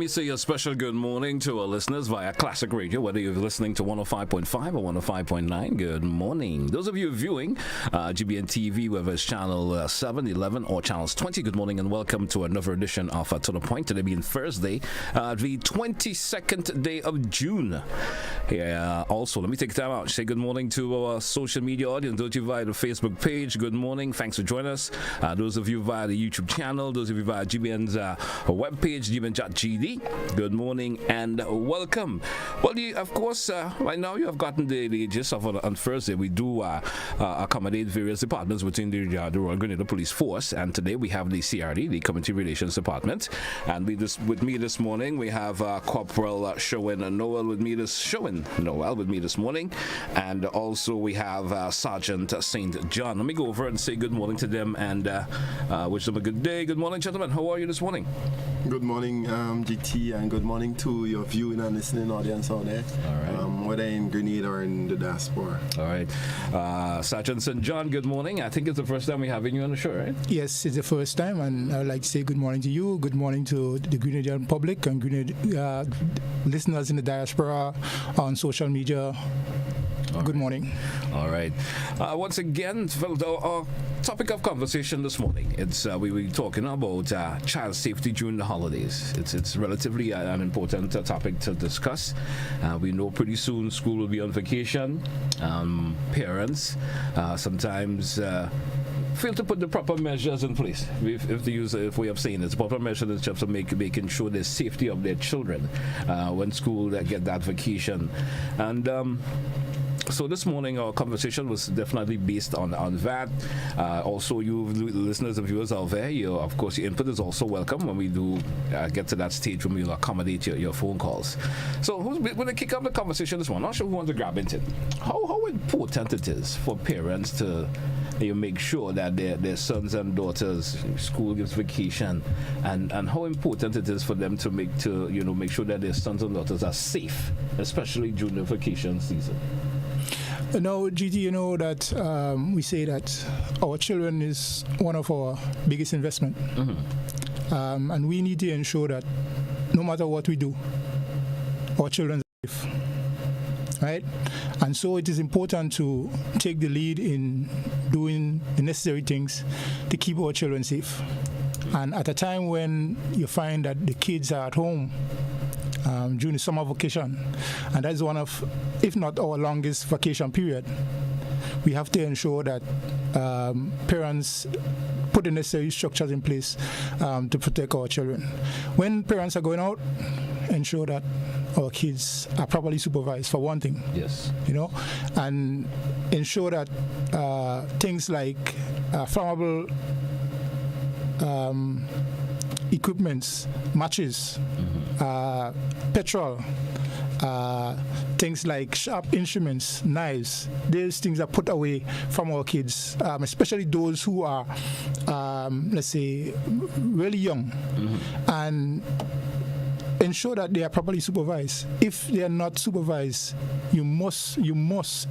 me say a special good morning to our listeners via Classic Radio, whether you're listening to 105.5 or 105.9. Good morning. Those of you viewing GBN TV, whether it's channel 7, 11, or channels 20, good morning and welcome to another edition of To The Point. Today being Thursday, the 22nd day of June. Also, let me take time out to say good morning to our social media audience. Those of you via the Facebook page, good morning. Thanks for joining us. Those of you via the YouTube channel, those of you via GBN's webpage, GBN.GD, good morning and welcome. Well, of course, right now you have gotten the gist of on Thursday. We do accommodate various departments within the Royal Grenada Police Force, and today we have the CRD, the Community Relations Department, and with me this morning we have Corporal Sherwin and Noel with me this morning, and also we have Sergeant St. John. Let me go over and say good morning to them and wish them a good day. Good morning, gentlemen. How are you this morning? Good morning, GT, and good morning to your viewing and listening audience out there. All right. Whether in Grenada or in the diaspora. All right. Sergeant St. John, good morning. I think it's the first time we're having you on the show, right? Yes, it's the first time, and I would like to say good morning to you, good morning to the Grenadian public and listeners in the diaspora on social media. Good morning. All right. Once again, our topic of conversation this morning, it's we were talking about child safety during the holidays. It's relatively an important topic to discuss. We know pretty soon school will be on vacation. Parents sometimes fail to put the proper measures in place. If we have seen it, proper measures in terms of making sure the safety of their children when school get that vacation. And so this morning our conversation was definitely based on that. Also, you listeners and viewers out there, of course your input is also welcome when we do get to that stage when we'll accommodate your phone calls. So we're going to kick off the conversation this morning. I'm not sure who wants to grab into it. How important it is for parents to make sure that their sons and daughters school gives vacation, and how important it is for them to make sure that their sons and daughters are safe, especially during the vacation season. Now, GT, you know that we say that our children is one of our biggest investment. Mm-hmm. And we need to ensure that no matter what we do, our children are safe. Right? And so it is important to take the lead in doing the necessary things to keep our children safe. And at a time when you find that the kids are at home during the summer vacation, and that's one of, if not our longest vacation period, we have to ensure that parents put the necessary structures in place to protect our children. When parents are going out, ensure that our kids are properly supervised, for one thing. Yes. And ensure that things like flammable equipments, matches, petrol, things like sharp instruments, knives, these things are put away from our kids, especially those who are, let's say, really young, and ensure that they are properly supervised. If they are not supervised, you must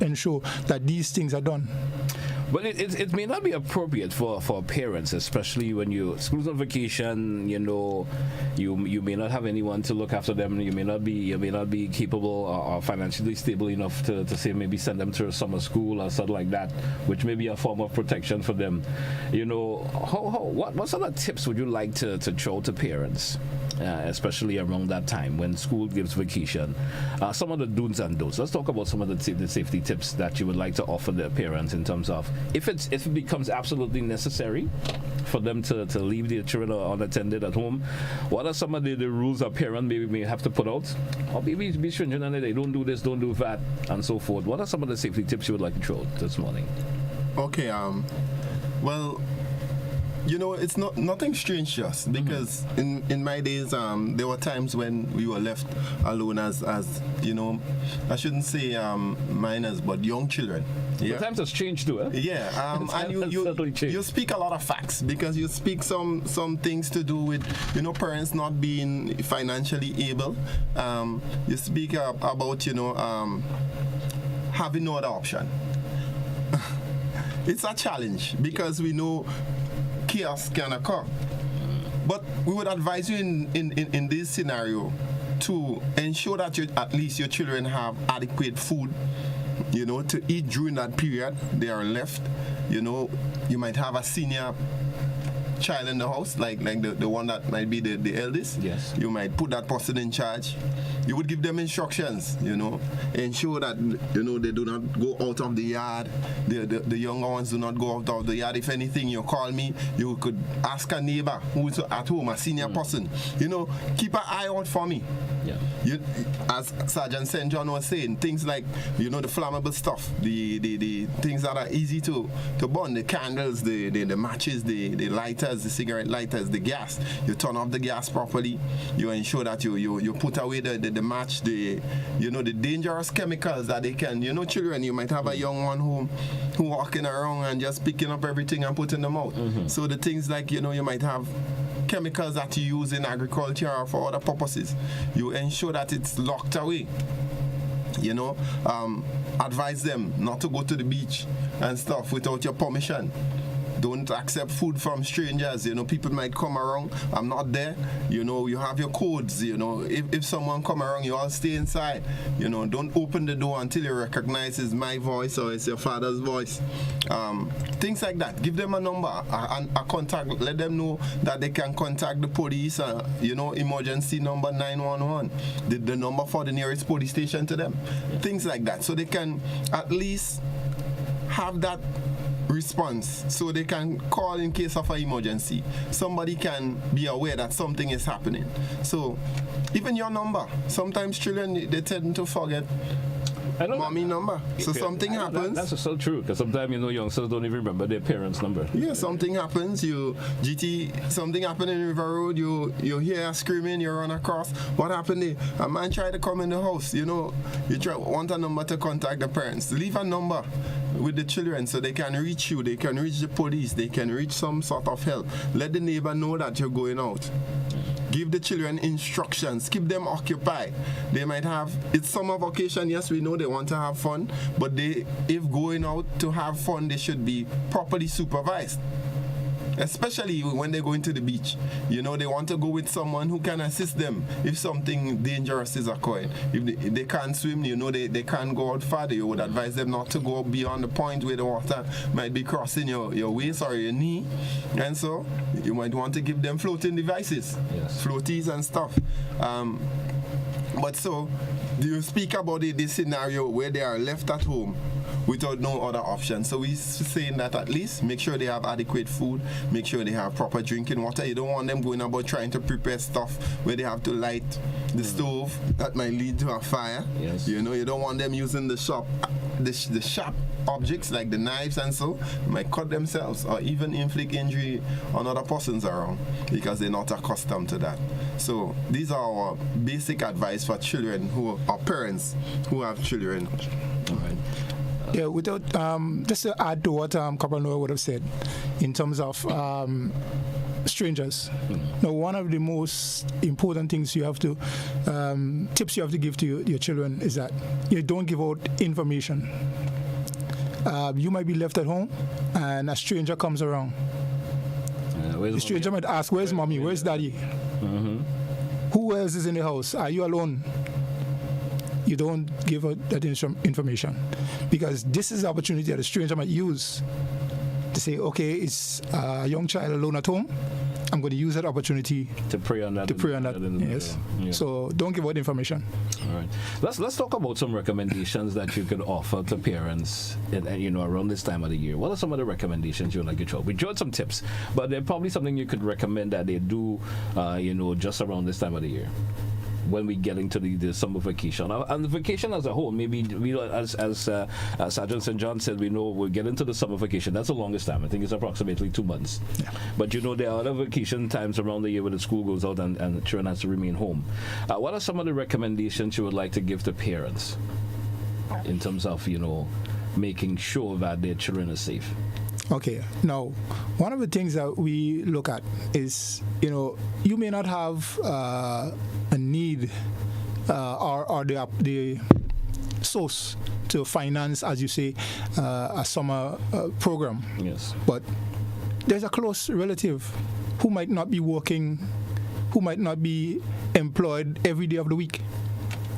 ensure that these things are done. But it may not be appropriate for parents, especially when school's on vacation. You may not have anyone to look after them. You may not be capable or financially stable enough to say maybe send them to a summer school or something like that, which may be a form of protection for them. What sort of tips would you like to throw to parents, especially around that time when school gives vacation? Some of the do's and don'ts. Let's talk about some of the safety tips that you would like to offer the parents in terms of if it becomes absolutely necessary for them to leave their children unattended at home. What are some of the rules a parent may have to put out? Or maybe be stringent on it, they don't do this, don't do that, and so forth. What are some of the safety tips you would like to throw this morning? Okay, well, it's nothing strange just because in my days there were times when we were left alone as I shouldn't say minors but young children. Yeah. The times has changed too, eh? Yeah, and you speak a lot of facts because you speak some things to do with parents not being financially able. You speak about having no other option. It's a challenge because we know chaos can occur. But we would advise you in this scenario to ensure that at least your children have adequate food, to eat during that period they are left. You might have a senior child in the house, like the one that might be the eldest. Yes. You might put that person in charge. You would give them instructions, ensure that, they do not go out of the yard. The younger ones do not go out of the yard. If anything, you call me, you could ask a neighbor who's at home, a senior person, keep an eye out for me. Yeah. As Sergeant St. John was saying, things like, the flammable stuff, the things that are easy to burn, the candles, the matches, the lighters, the cigarette lighters, the gas. You turn off the gas properly. You ensure that you put away the match, the dangerous chemicals that they can, children, you might have a young one who walking around and just picking up everything and putting them out. So the things like, you might have chemicals that you use in agriculture or for other purposes. You ensure that it's locked away. Advise them not to go to the beach and stuff without your permission. Don't accept food from strangers. People might come around. I'm not there. You have your codes. If someone come around, you all stay inside. Don't open the door until you recognize it's my voice or it's your father's voice. Things like that. Give them a number, a contact. Let them know that they can contact the police. Emergency number 911. The number for the nearest police station to them. Things like that. So they can at least have that response, so they can call in case of an emergency. Somebody can be aware that something is happening. So even your number, sometimes children, they tend to forget mommy number. So something happens. That's so true, because sometimes youngsters don't even remember their parents' number. Yeah, something happens. Something happened in River Road. You hear screaming. You run across. What happened there? A man tried to come in the house. You want a number to contact the parents. Leave a number with the children so they can reach you. They can reach the police. They can reach some sort of help. Let the neighbor know that you're going out. Give the children instructions. Keep them occupied. They might have, it's summer vacation. Yes, we know they want to have fun, but if going out to have fun, they should be properly supervised. Especially when they go into the beach. They want to go with someone who can assist them if something dangerous is occurring. If they can't swim, they can't go out far. You would advise them not to go beyond the point where the water might be crossing your waist or your knee. And so you might want to give them floating devices, floaties and stuff. But so, do you speak about this scenario where they are left at home without no other option? So we're saying that at least make sure they have adequate food, make sure they have proper drinking water. You don't want them going about trying to prepare stuff where they have to light the stove that might lead to a fire. Yes. You don't want them using the sharp objects like the knives and so might cut themselves or even inflict injury on other persons around because they're not accustomed to that. So these are our basic advice for children who are parents who have children. All right. Yeah, without just to add to what Corporal Noel would have said in terms of strangers. Now, one of the most important things you have to tips you have to give to your children is that you don't give out information. You might be left at home, and a stranger comes around. The stranger might ask, "Where's mommy? Where's daddy? Who else is in the house? Are you alone?" You don't give out that information, because this is the opportunity that a stranger might use to say, "Okay, it's a young child alone at home. I'm going to use that opportunity to prey on that. Yes. Yeah. So don't give out information. All right. Let's talk about some recommendations that you could offer to parents, around this time of the year. What are some of the recommendations you would like to throw? We drew some tips, but there's probably something you could recommend that they do, just around this time of the year, when we get into the summer vacation. And the vacation as a whole, maybe as Sergeant St. John said, we know we'll get into the summer vacation. That's the longest time. I think it's approximately 2 months. Yeah. But there are other vacation times around the year where the school goes out and the children has to remain home. What are some of the recommendations you would like to give to parents in terms of, making sure that their children are safe? Okay. Now, one of the things that we look at is, you may not have a need or the source to finance, as you say, a summer program. Yes. But there's a close relative who might not be working, who might not be employed every day of the week.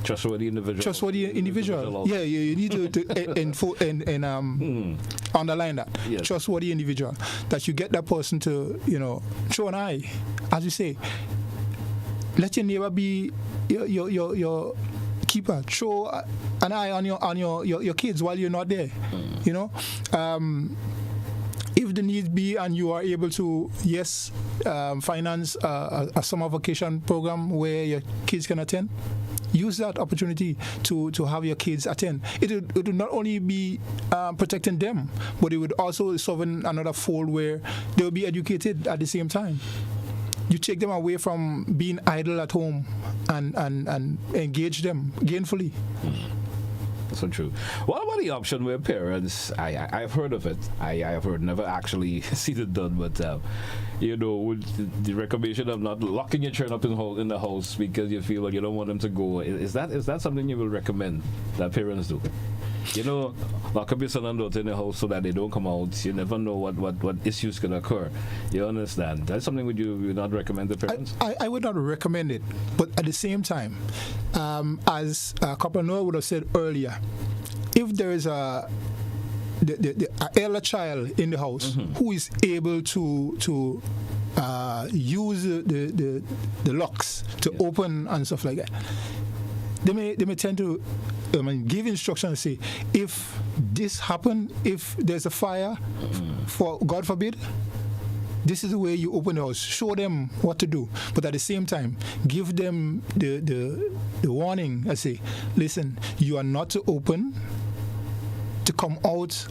Trustworthy individual. Yeah, you need to underline that. Yes. Trustworthy individual. That you get that person to, show an eye, as you say. Let your neighbor be your keeper. Show an eye on your kids while you're not there. If the need be and you are able to, finance a summer vacation program where your kids can attend, use that opportunity to have your kids attend. It would not only be protecting them, but it would also serve in another fold where they will be educated at the same time. You take them away from being idle at home and engage them gainfully. So true. What about the option where parents, I've heard of it, I have heard, never actually seen it done, but with the recommendation of not locking your children up in the house because you feel like you don't want them to go, is that something you will recommend that parents do? Lock up your son and daughter in the house so that they don't come out. You never know what issues can occur. You understand? That's something would you not recommend to parents? I would not recommend it, but at the same time, as Corporal Noel would have said earlier, if there is the elder child in the house who is able to use the locks to open and stuff like that, they may tend to give instructions and say, if this happen, if there's a fire, for God forbid, this is the way you open the house. Show them what to do, but at the same time, give them the warning. I say, listen, you are not to open to come out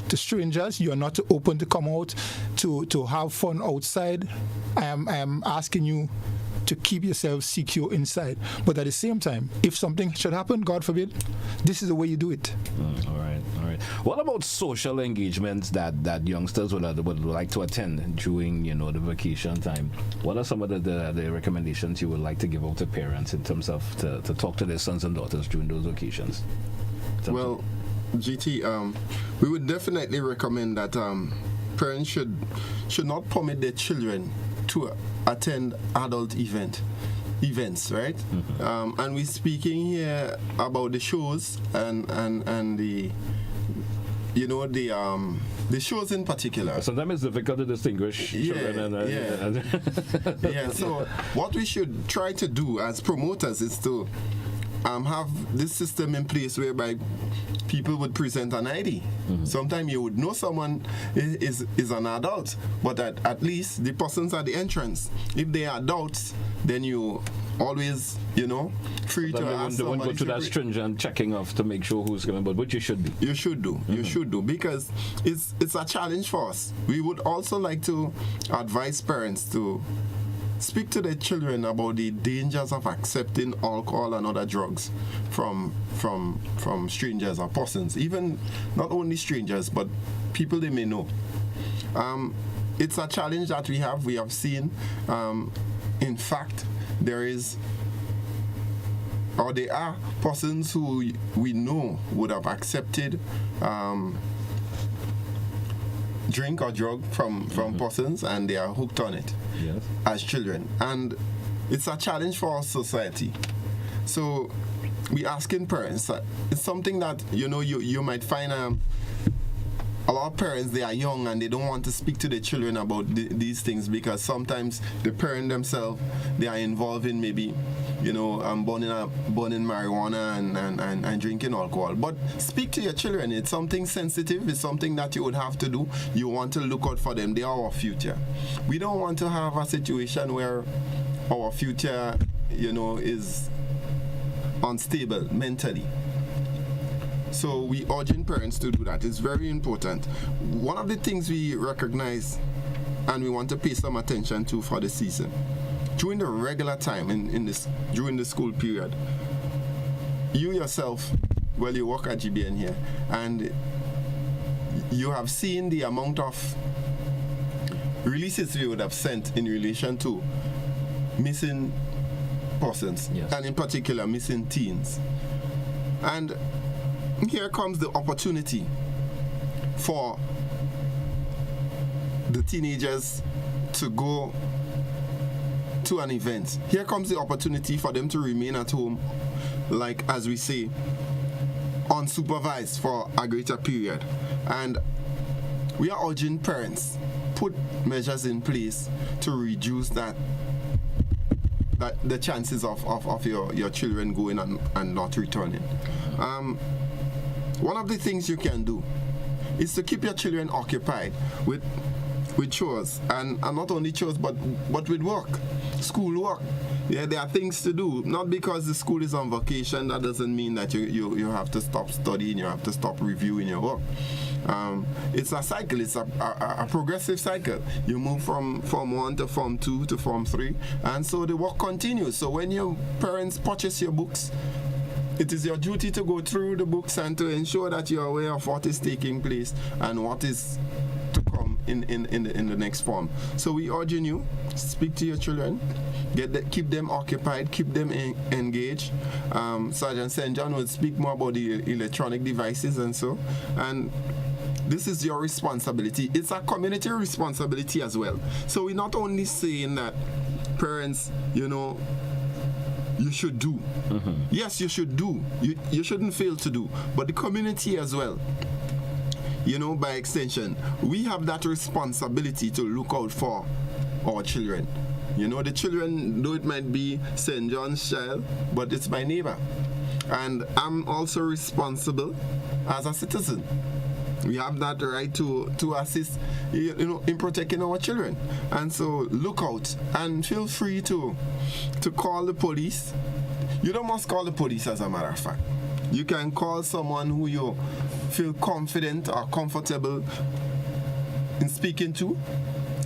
to strangers. You are not to open to come out to have fun outside. I am asking you to keep yourself secure inside. But at the same time, if something should happen, God forbid, this is the way you do it. All right. What about social engagements that youngsters would like to attend during, the vacation time? What are some of the recommendations you would like to give out to parents in terms of to talk to their sons and daughters during those occasions? Well, GT, we would definitely recommend that parents should not permit their children to attend adult events, right? And we're speaking here about the shows and the the shows in particular. Sometimes it's difficult to distinguish children and So what we should try to do as promoters is to have this system in place whereby people would present an ID. Sometimes you would know someone is an adult, but at least the persons at the entrance, if they are adults, then you always, free to ask somebody. They won't go to that stringent checking off to make sure who's coming, but you should be. You should do, because it's a challenge for us. We would also like to advise parents to speak to their children about the dangers of accepting alcohol and other drugs from strangers or persons, even not only strangers, but people they may know. It's a challenge that we have seen. In fact, there are persons who we know would have accepted drink or drug from persons, and they are hooked on it as children. And it's a challenge for our society. So we asking parents, it's something that you might find a lot of parents, they are young and they don't want to speak to their children about these things, because sometimes the parent themselves, they are involved in maybe burning marijuana and drinking alcohol. But speak to your children. It's something sensitive. It's something that you would have to do. You want to look out for them. They are our future. We don't want to have a situation where our future is unstable mentally. So we urging parents to do that. It's very important. One of the things we recognize and we want to pay some attention to for the season, during the regular time during the school period, you yourself, you work at GBN here, and you have seen the amount of releases we would have sent in relation to missing persons, and in particular missing teens. And here comes the opportunity for the teenagers to go to an event, here comes the opportunity for them to remain at home, like as we say, unsupervised for a greater period. And we are urging parents, put measures in place to reduce that the chances of your children going and not returning. One of the things you can do is to keep your children occupied with chores, and not only chores but with work, school work. Yeah, there are things to do. Not because the school is on vacation, that doesn't mean that you have to stop studying, you have to stop reviewing your work. It's a cycle, it's a progressive cycle. You move from Form 1 to Form 2 to Form 3, and so the work continues. So when your parents purchase your books, it is your duty to go through the books and to ensure that you're aware of what is taking place and what is to come in the next form. So we urging you, speak to your children, keep them occupied, keep them engaged. Sergeant St. John will speak more about the electronic devices and so. And this is your responsibility. It's a community responsibility as well. So we're not only saying that parents, you should do. Mm-hmm. Yes, you should do. You shouldn't fail to do. But the community as well, by extension, we have that responsibility to look out for our children. The children, though it might be St. John's child, but it's my neighbor. And I'm also responsible as a citizen. We have that right to assist, in protecting our children. And so look out and feel free to call the police. You don't must call the police, as a matter of fact. You can call someone who you feel confident or comfortable in speaking to,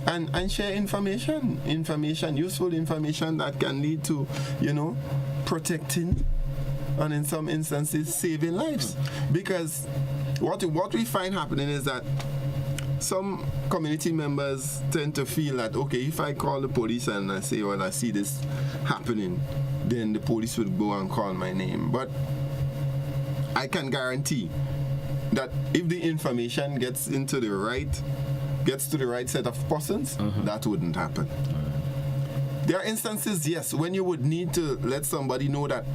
and share information, useful information that can lead to, protecting and in some instances saving lives. Because what we find happening is that some community members tend to feel that, okay, if I call the police and I say, well, I see this happening, then the police will go and call my name. But I can guarantee that if the information gets to the right set of persons, that wouldn't happen. There are instances, yes, when you would need to let somebody know that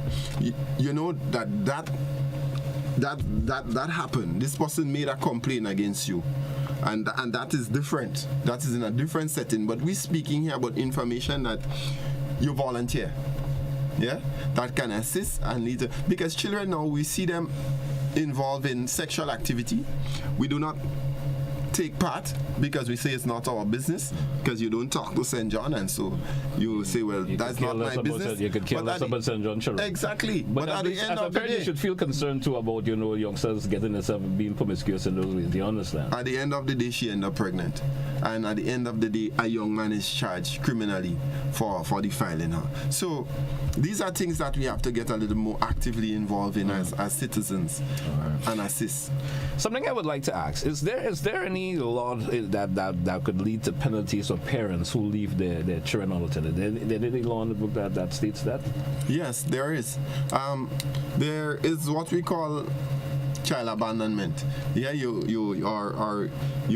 that happened. This person made a complaint against you, and that is different. That is in a different setting. But we're speaking here about information that you volunteer, yeah, that can assist and lead to, because children now, we see them involved in sexual activity. We do not take part because we say it's not our business, because you don't talk to St. John, and so you say, well, that's not my business. You could care less about St. John children. Exactly. But at the end of the day, you should feel concerned too about youngsters getting themselves being promiscuous in those ways. Do you understand? At the end of the day, she ended up pregnant, and at the end of the day, a young man is charged criminally for defiling her. So these are things that we have to get a little more actively involved in as citizens, and assist. Something I would like to ask: is there any law that could lead to penalties for parents who leave their children unattended? There any law in the book that states that? Yes, there is. There is what we call child abandonment. Yeah, you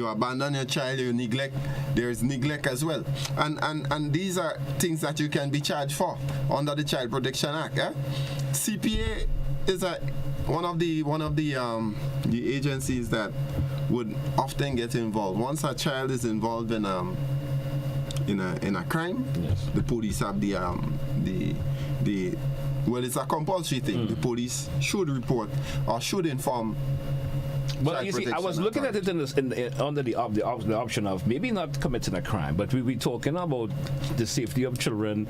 abandon your child, you neglect. There is neglect as well, and these are things that you can be charged for under the Child Protection Act. Yeah? CPA is one of the agencies that would often get involved. Once a child is involved in a crime, yes, the police have well, it's a compulsory thing. The police should report or should inform. Well, you see, I was looking at it under the option of maybe not committing a crime, but we talking about the safety of children,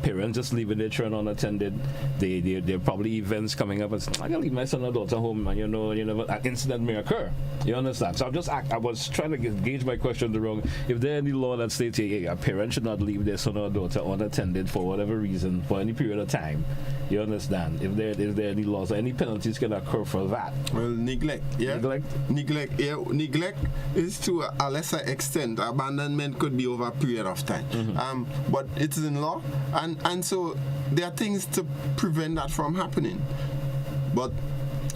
parents just leaving their children unattended. There are probably events coming up. I can leave my son or daughter home, and an incident may occur. You understand? So I was trying to gauge my question wrong. If there any law that states a parent should not leave their son or daughter unattended for whatever reason for any period of time, you understand? If there any laws or any penalties can occur for that? Well, neglect. Yeah. Neglect. Yeah. Neglect is to a lesser extent. Abandonment could be over a period of time. But it's in law, and so there are things to prevent that from happening. But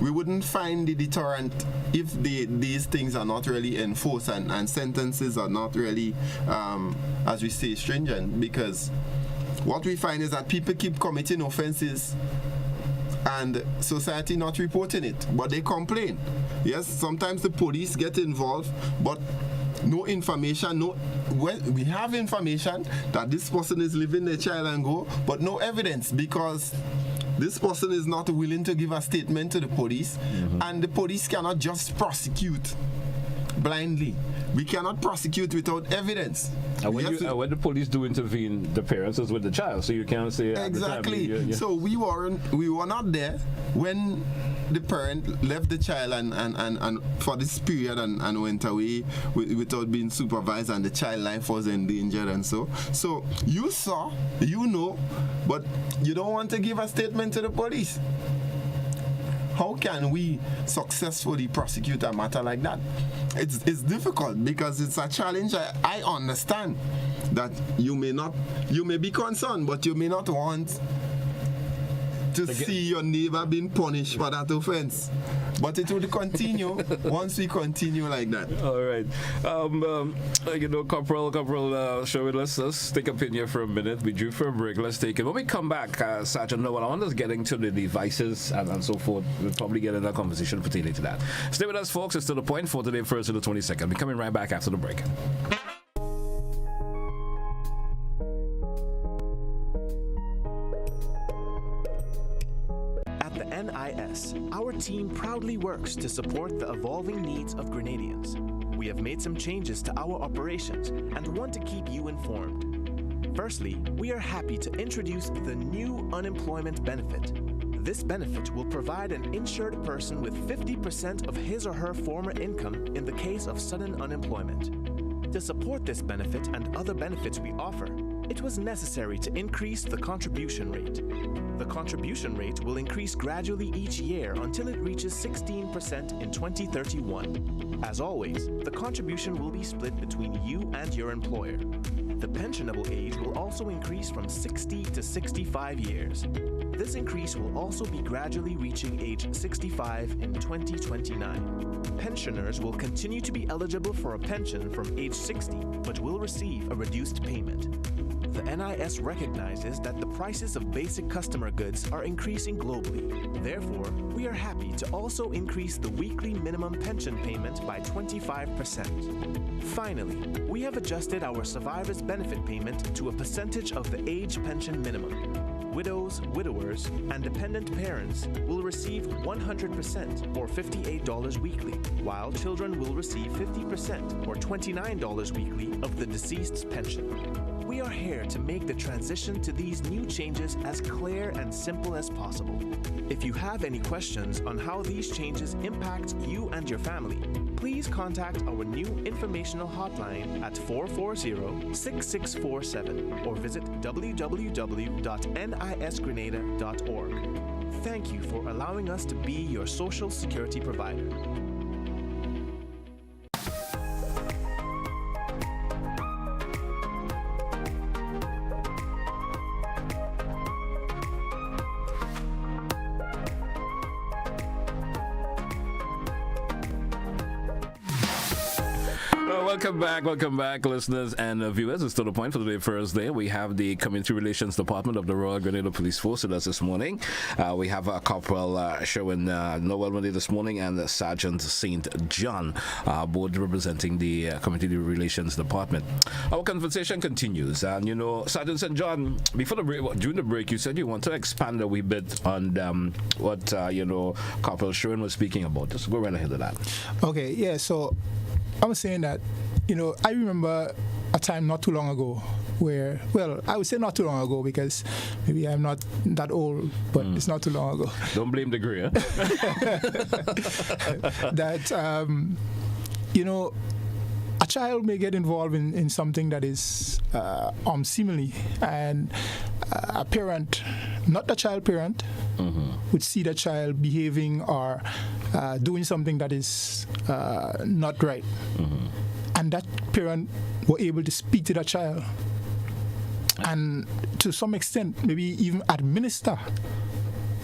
we wouldn't find the deterrent if these things are not really enforced and sentences are not really, as we say, stringent. Because what we find is that people keep committing offenses and society not reporting it, but they complain. Yes, sometimes the police get involved, but no information, we have information that this person is leaving their child and go, but no evidence, because this person is not willing to give a statement to the police, and the police cannot just prosecute blindly. We cannot prosecute without evidence. And when the police do intervene, the parents is with the child, so you can't say exactly. So we were not there when the parent left the child and for this period and went away without being supervised, and the child life was endangered and so you saw, you know, but you don't want to give a statement to the police. How can we successfully prosecute a matter like that? It's difficult because it's a challenge. I understand that you may be concerned, but you may not want to see your neighbor being punished for that offense. But it will continue once we continue like that. All right. Corporal Sherwin, let's take a pin here for a minute. We drew for a break. Let's take it. When we come back, Sergeant Noel, I want us getting to the devices and so forth. We'll probably get in a conversation pertaining to that. Stay with us, folks. It's to the point for today, 1st to the 22nd. We're coming right back after the break. NIS, our team proudly works to support the evolving needs of Grenadians. We have made some changes to our operations and want to keep you informed. Firstly, we are happy to introduce the new unemployment benefit. This benefit will provide an insured person with 50% of his or her former income in the case of sudden unemployment. To support this benefit and other benefits we offer, it was necessary to increase the contribution rate. The contribution rate will increase gradually each year until it reaches 16% in 2031. As always, the contribution will be split between you and your employer. The pensionable age will also increase from 60 to 65 years. This increase will also be gradually reaching age 65 in 2029. Pensioners will continue to be eligible for a pension from age 60, but will receive a reduced payment. The NIS recognizes that the prices of basic customer goods are increasing globally. Therefore, we are happy to also increase the weekly minimum pension payment by 25%. Finally, we have adjusted our survivors' benefit payment to a percentage of the age pension minimum. Widows, widowers, and dependent parents will receive 100% or $58 weekly, while children will receive 50% or $29 weekly of the deceased's pension. We are here to make the transition to these new changes as clear and simple as possible. If you have any questions on how these changes impact you and your family, please contact our new informational hotline at 440-6647 or visit www.nisgrenada.org. Thank you for allowing us to be your social security provider. Welcome back, listeners and viewers. It's to the point for today, Thursday. We have the Community Relations Department of the Royal Grenada Police Force with us this morning. We have Corporal Sherwin Noel with us this morning and Sergeant St. John, both representing the Community Relations Department. Our conversation continues, and Sergeant St. John, before the break, during the break, you said you want to expand a wee bit on what Corporal Sherwin was speaking about. Just go right ahead of that. Okay, yeah. So I was saying that, I remember a time not too long ago where, well, I would say not too long ago because maybe I'm not that old, but it's not too long ago. Don't blame the gray, huh? That, a child may get involved in something that is unseemly, and a parent, not the child parent, would see the child behaving or doing something that is not right. And that parent were able to speak to that child and to some extent maybe even administer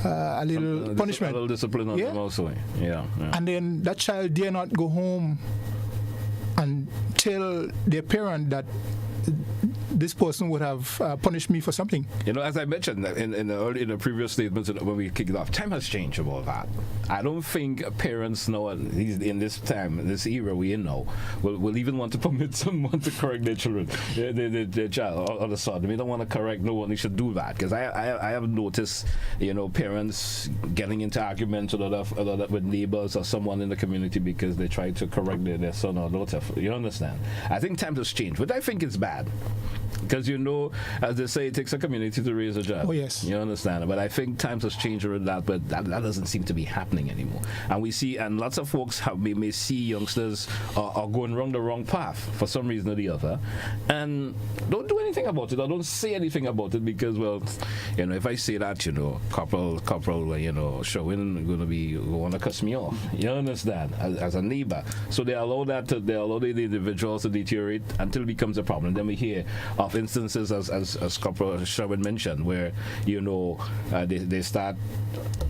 a little punishment. A little discipline on them also. Yeah. And then that child dare not go home and tell their parent that this person would have punished me for something. As I mentioned in the previous statements when we kicked it off, time has changed about that. I don't think parents know in this time, this era we in now, will even want to permit someone to correct their children, their child, or the son. They don't want to correct no one. They should do that, because I have noticed, parents getting into arguments with neighbors or someone in the community because they try to correct their son or daughter. You understand? I think time has changed, but I think it's bad. Because as they say, it takes a community to raise a child. Oh, yes. You understand? But I think times has changed around that, but that doesn't seem to be happening anymore. And we see, and lots of folks may see youngsters are going the wrong path for some reason or the other, and don't do anything about it, or don't say anything about it, because, well, if I say that, Corporal, Sherwin going to cuss me off. You understand? As a neighbor. So they allow the individuals to deteriorate until it becomes a problem. Then we hear of instances, as Corporal Sherwin mentioned, where they start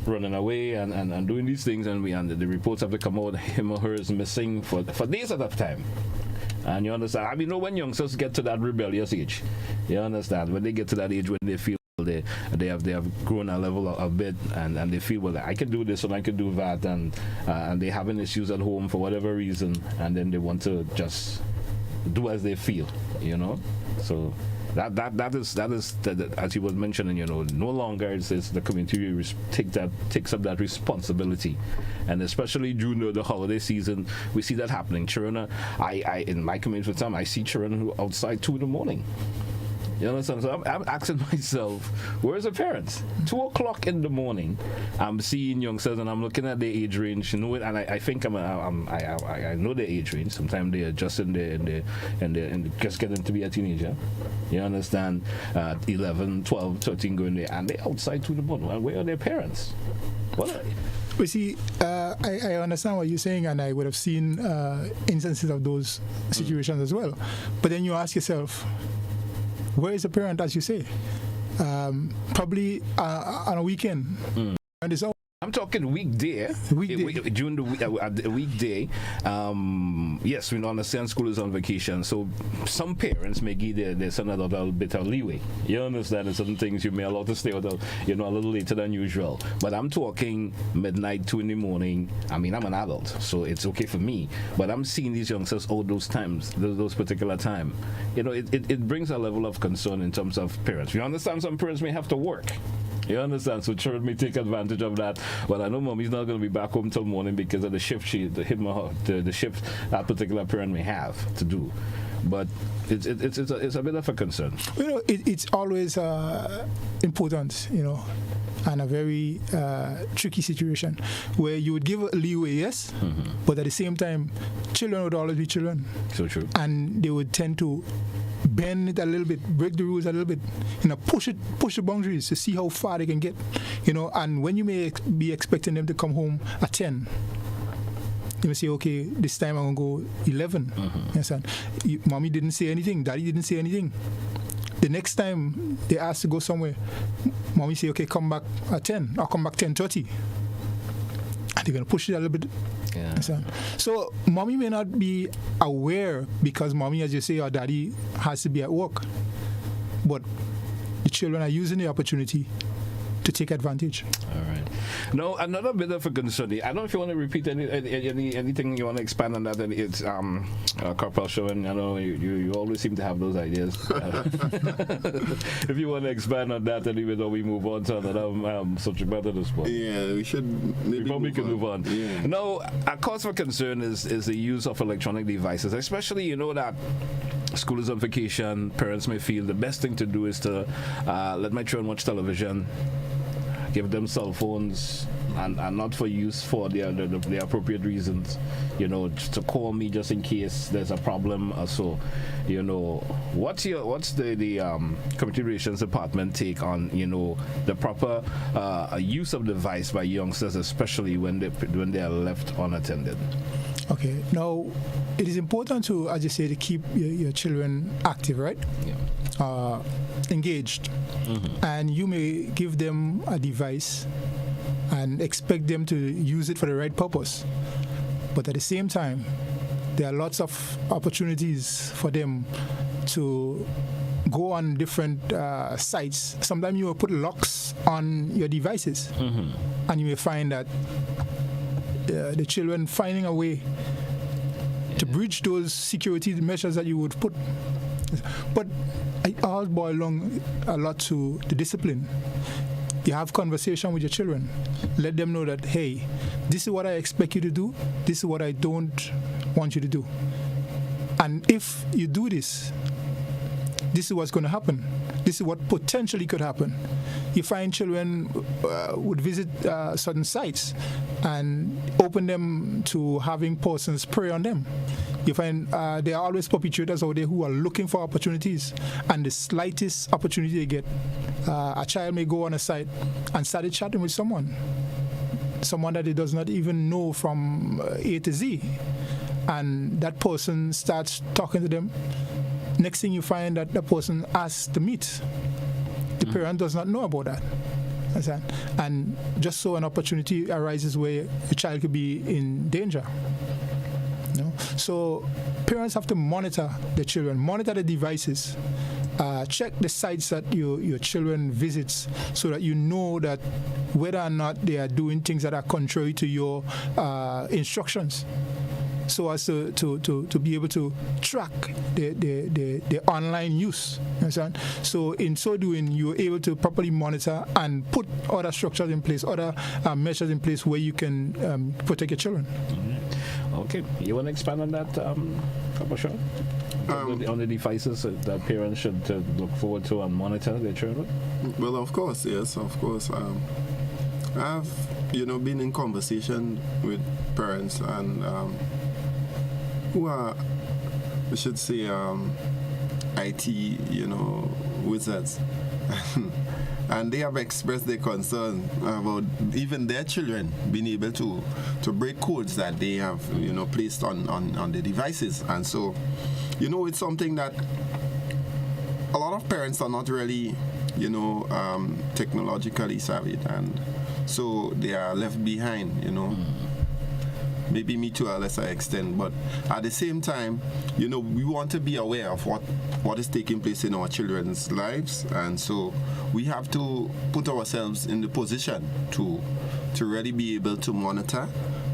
running away and doing these things, and the reports have to come out, him or her is missing for days at a time. And you understand? When youngsters get to that rebellious age, you understand, when they get to that age when they feel they have grown a level a bit, and they feel, well, I can do this and I can do that, and they having issues at home for whatever reason, and then they want to just do as they feel, So that is as he was mentioning, no longer it's the community takes up that responsibility, and especially during the holiday season, we see that happening. Children, I in my community with time, I see children who are outside 2 a.m. You understand? So I'm asking myself, where's the parents? 2 o'clock in the morning, I'm seeing youngsters, and I'm looking at their age range, and I think I know their age range. Sometimes they are just in just getting to be a teenager. You understand? 11, 12, 13 going there, and they're outside 2 in the morning. And where are their parents? You see, I understand what you're saying, and I would have seen instances of those situations as well. But then you ask yourself, where is the parent, as you say? Probably on a weekend. And it's all. I'm talking weekday. During the weekday. Yes, we understand school is on vacation, so some parents may give their son a little bit of leeway. You understand? There's certain things you may allow to stay out, a little later than usual. But I'm talking midnight, 2 in the morning. I'm an adult, so it's okay for me. But I'm seeing these youngsters all those times, those particular time. It brings a level of concern in terms of parents. You understand? Some parents may have to work. You understand? So children may take advantage of that. Well, I know mommy's not going to be back home till morning because of the shift the shift that particular parent may have to do. But it's a bit of a concern. It's always important, and a very tricky situation where you would give a leeway, yes, but at the same time, children would always be children. So true. And they would tend to bend it a little bit, break the rules a little bit, push the boundaries to see how far they can get, and when you may be expecting them to come home at 10, you may say, okay, this time I'm going to go 11. Understand? Mommy didn't say anything, daddy didn't say anything. The next time they ask to go somewhere, mommy say, okay, come back at 10 or come back 10:30. And they're going to push it a little bit. Yeah. So mommy may not be aware because mommy, as you say, or daddy has to be at work. But the children are using the opportunity to take advantage. All right. Now, another bit of a concern. I don't know if you want to repeat anything you want to expand on that. It's Corporal Sherwin. I know you always seem to have those ideas. If you want to expand on that, and even though we move on to another subject matter this point. Yeah, we should. We can move on. Yeah. Now, a cause for concern is the use of electronic devices, especially that school is on vacation. Parents may feel the best thing to do is to let my children watch television. Give them cell phones and not for use for the appropriate reasons, to call me just in case there's a problem or so. What's the community relations department take on the proper use of device by youngsters, especially when they are left unattended? Okay. Now, it is important to, as you say, to keep your children active, right? Yeah. Engaged. And you may give them a device and expect them to use it for the right purpose. But at the same time, there are lots of opportunities for them to go on different sites. Sometimes you will put locks on your devices, and you may find that the children finding a way to breach those security measures that you would put. But it all boils along a lot to the discipline. You have conversation with your children. Let them know that, hey, this is what I expect you to do. This is what I don't want you to do. And if you do this, this is what's going to happen. This is what potentially could happen. You find children would visit certain sites and open them to having persons prey on them. You find there are always perpetrators out there who are looking for opportunities, and the slightest opportunity they get, a child may go on a site and start chatting with someone that he does not even know from A to Z, and that person starts talking to them. Next thing you find that the person asks to meet. The parent does not know about that. And just so an opportunity arises where a child could be in danger. So parents have to monitor their children, monitor the devices, check the sites that your children visits, so that you know that whether or not they are doing things that are contrary to your instructions, so as to be able to track the online use. Understand? So in so doing, you're able to properly monitor and put other structures in place, other measures in place where you can protect your children. Okay, you want to expand on that, Corporal? On the devices that parents should look forward to and monitor their children? Well, of course, yes, of course. I've, been in conversation with parents and who are, we should say, IT, wizards. And they have expressed their concern about even their children being able to break codes that they have, placed on the devices. And so, it's something that a lot of parents are not really, technologically savvy, and so they are left behind, Maybe me to a lesser extent, but at the same time, we want to be aware of what is taking place in our children's lives, and so we have to put ourselves in the position to really be able to monitor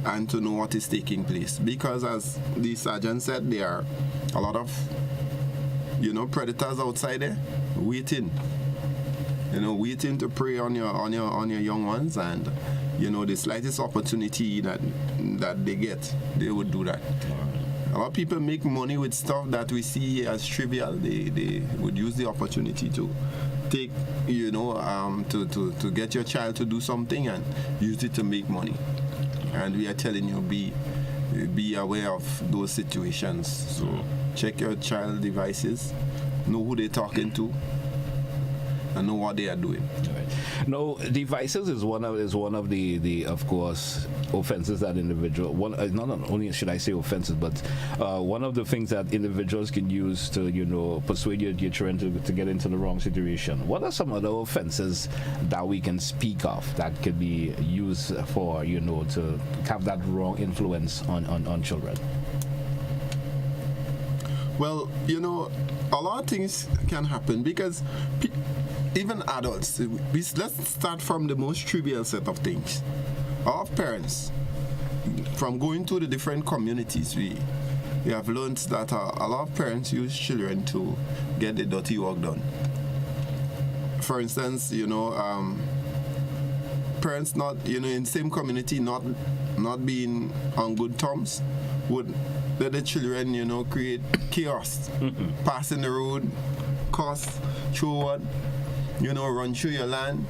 and to know what is taking place. Because as the sergeant said, there are a lot of predators outside there waiting to prey on your young ones, and the slightest opportunity that they get, they would do that. A lot of people make money with stuff that we see as trivial. They would use the opportunity to take, to get your child to do something and use it to make money. And we are telling you, be aware of those situations. So check your child devices, know who they're talking to, and know what they are doing. Right. No, devices is one of the of course offenses that individual not only should I say offenses, but one of the things that individuals can use to persuade your children to get into the wrong situation. What are some other offenses that we can speak of that could be used for to have that wrong influence on children? Well, a lot of things can happen because even adults, let's start from the most trivial set of things. Our parents, from going to the different communities, we have learned that a lot of parents use children to get the dirty work done. For instance, parents not, in same community, not being on good terms, would let the children, create chaos, pass in the road, cross, through run through your land.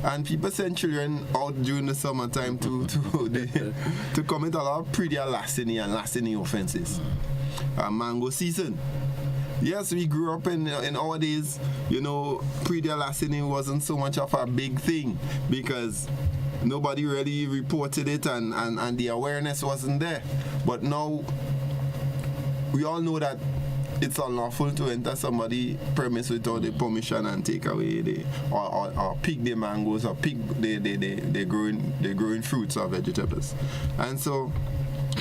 And people send children out during the summertime to commit a lot of pretty larceny and larceny offenses. Mango season. Yes, we grew up in our days, pretty larceny wasn't so much of a big thing because nobody really reported it and the awareness wasn't there. But now we all know that it's unlawful to enter somebody's premise without the permission and take away or pick the mangoes or pick the growing fruits or vegetables. And so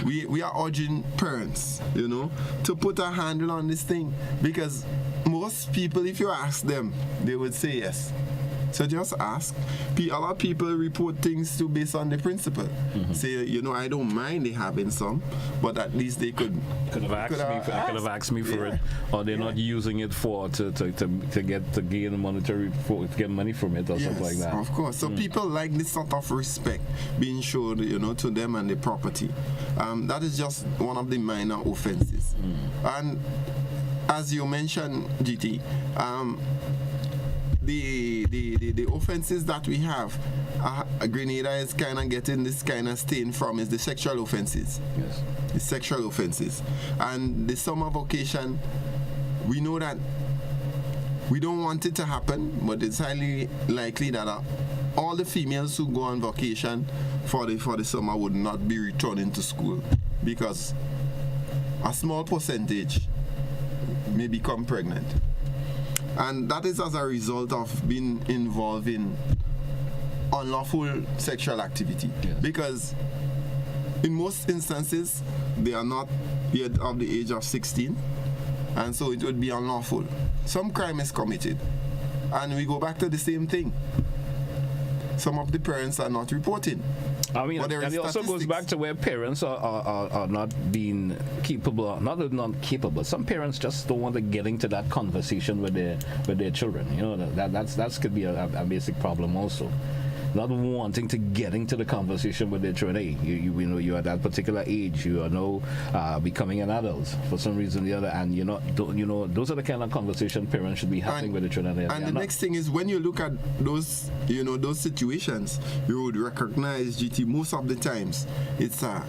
we are urging parents, to put a handle on this thing, because most people, if you ask them, they would say yes. So just ask. A lot of people report things based on the principle. Say, I don't mind they having some, but at least they could have asked me for it, or they're not using it to gain monetary to get money from it or something like that. Of course. So people like this sort of respect being shown, to them and the property. That is just one of the minor offenses. And as you mentioned, GT, the offenses that we have, Grenada is kind of getting this kind of stain from is the sexual offenses. Yes. The sexual offenses. And the summer vacation, we know that we don't want it to happen, but it's highly likely that all the females who go on vacation for the summer would not be returning to school, because a small percentage may become pregnant. And that is as a result of being involved in unlawful sexual activity. Yes. Because in most instances, they are not yet of the age of 16, and so it would be unlawful. Some crime is committed, and we go back to the same thing. Some of the parents are not reporting. I mean, and it also goes back to where parents are not being capable, not capable. Some parents just don't want to get into that conversation with their children. That could be a basic problem also. Not wanting to get into the conversation with their children. Hey, you're at that particular age. You are now becoming an adult for some reason or the other, and those are the kind of conversation parents should be having with the children. And the next thing is, when you look at those situations, you would recognize, GT, most of the times it's a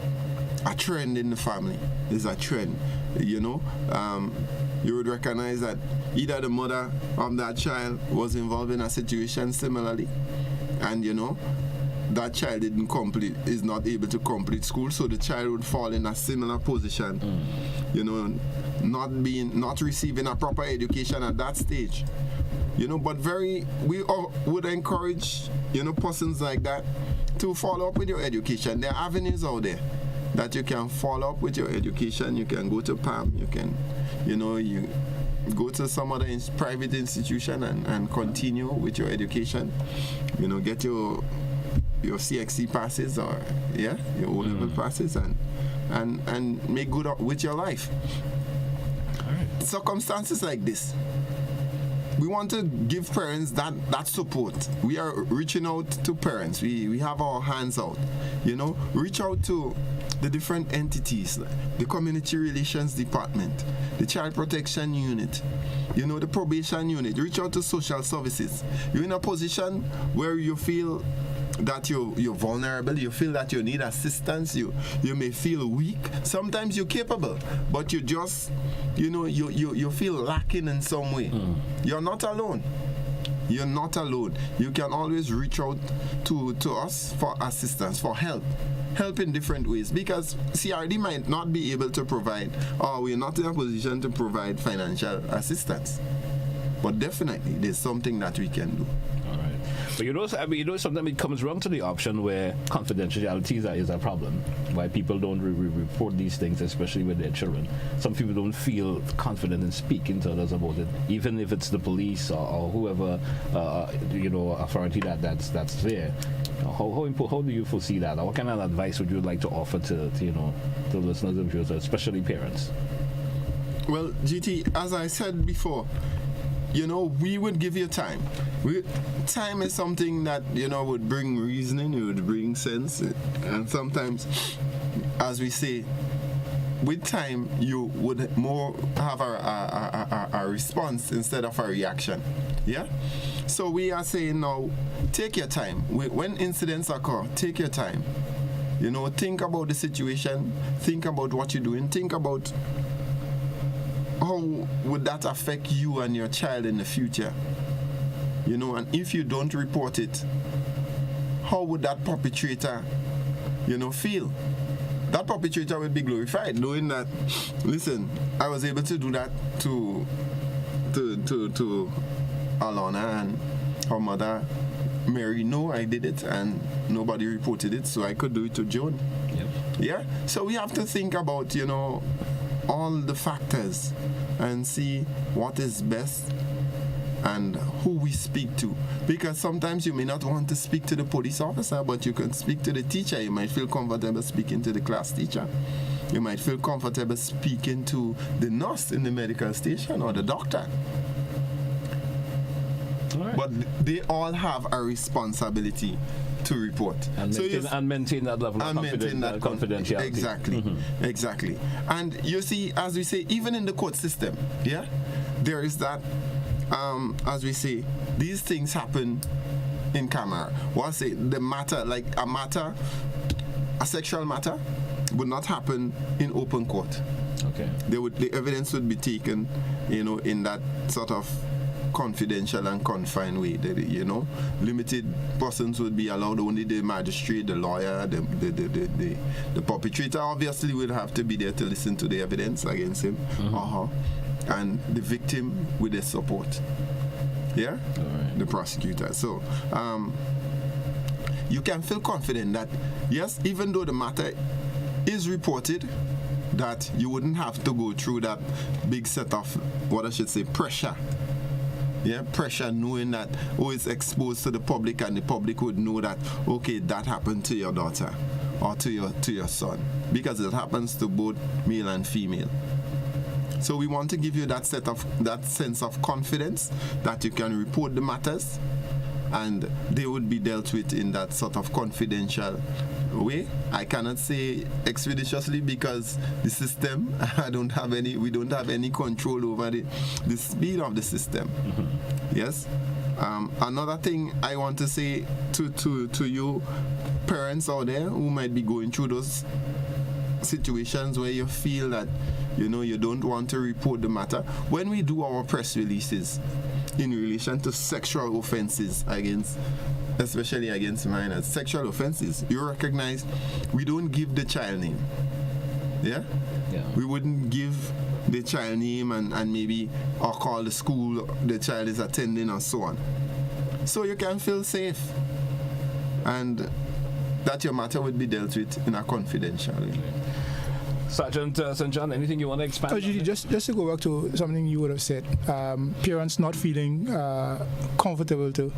trend in the family. It's a trend, you would recognize that either the mother of that child was involved in a situation similarly, and that child is not able to complete school, so the child would fall in a similar position, not receiving a proper education at that stage, but we would encourage persons like that to follow up with your education. There are avenues out there that you can follow up with your education. You can go to PAM, you can you go to some other private institution and continue with your education. Get your CXC passes or your O-level passes and make good up with your life. All right. Circumstances like this, we want to give parents that support. We are reaching out to parents. We have our hands out. Reach out to the different entities, the community relations department, the child protection unit, the probation unit. Reach out to social services. You're in a position where you feel that you're vulnerable, you feel that you need assistance, you may feel weak. Sometimes you're capable, but you just you feel lacking in some way. You're not alone. You're not alone. You can always reach out to us for assistance, for help in different ways, because CRD might not be able to provide, or we're not in a position to provide financial assistance, but definitely there's something that we can do. But sometimes it comes wrong to the option where confidentiality is a problem, why people don't report these things, especially with their children. Some people don't feel confident in speaking to others about it, even if it's the police or whoever, authority that's there. How do you foresee that? Or what kind of advice would you like to offer to listeners and viewers, especially parents? Well, GT, as I said before, we would give you time. Time is something that, would bring reasoning, it would bring sense. And sometimes, as we say, with time, you would more have a response instead of a reaction. Yeah? So we are saying now, take your time. When incidents occur, take your time. Think about the situation, think about what you're doing, think about how would that affect you and your child in the future? And if you don't report it, how would that perpetrator, feel? that perpetrator will be glorified, knowing that, listen, I was able to do that to Alana and her mother, Mary. No, I did it, and nobody reported it, so I could do it to Joan. Yep. Yeah. So we have to think about, all the factors and see what is best and who we speak to, because sometimes you may not want to speak to the police officer, but you can speak to the teacher. You might feel comfortable speaking to the class teacher. You might feel comfortable speaking to the nurse in the medical station or the doctor. Right. But they all have a responsibility to report and maintain that level of confidentiality. Exactly. And you see, as we say, even in the court system, yeah, there is that. As we say, these things happen in camera. What say the matter, like a sexual matter, would not happen in open court. Okay. The evidence would be taken, in that sort of confidential and confined way. Limited persons would be allowed. Only the magistrate, the lawyer, the perpetrator obviously will have to be there to listen to the evidence against him. And the victim with their support. Yeah? All right. The prosecutor. So, you can feel confident that, yes, even though the matter is reported, that you wouldn't have to go through that big set of, pressure. Yeah, pressure, knowing that, it's exposed to the public, and the public would know that, okay, that happened to your daughter or to your son, because it happens to both male and female. So we want to give you that sense of confidence that you can report the matters, and they would be dealt with in that sort of confidential way. I cannot say expeditiously, because the system, we don't have any control over the speed of the system. Yes. Another thing I want to say to you parents out there who might be going through those situations where you feel that you don't want to report the matter. When we do our press releases in relation to sexual offenses especially against minors, sexual offenses, you recognize we don't give the child name. Yeah? We wouldn't give the child name and maybe or call the school the child is attending or so on. So you can feel safe, and that your matter would be dealt with in a confidential way. Sergeant St. John, anything you want to expand on? Just to go back to something you would have said, parents not feeling comfortable to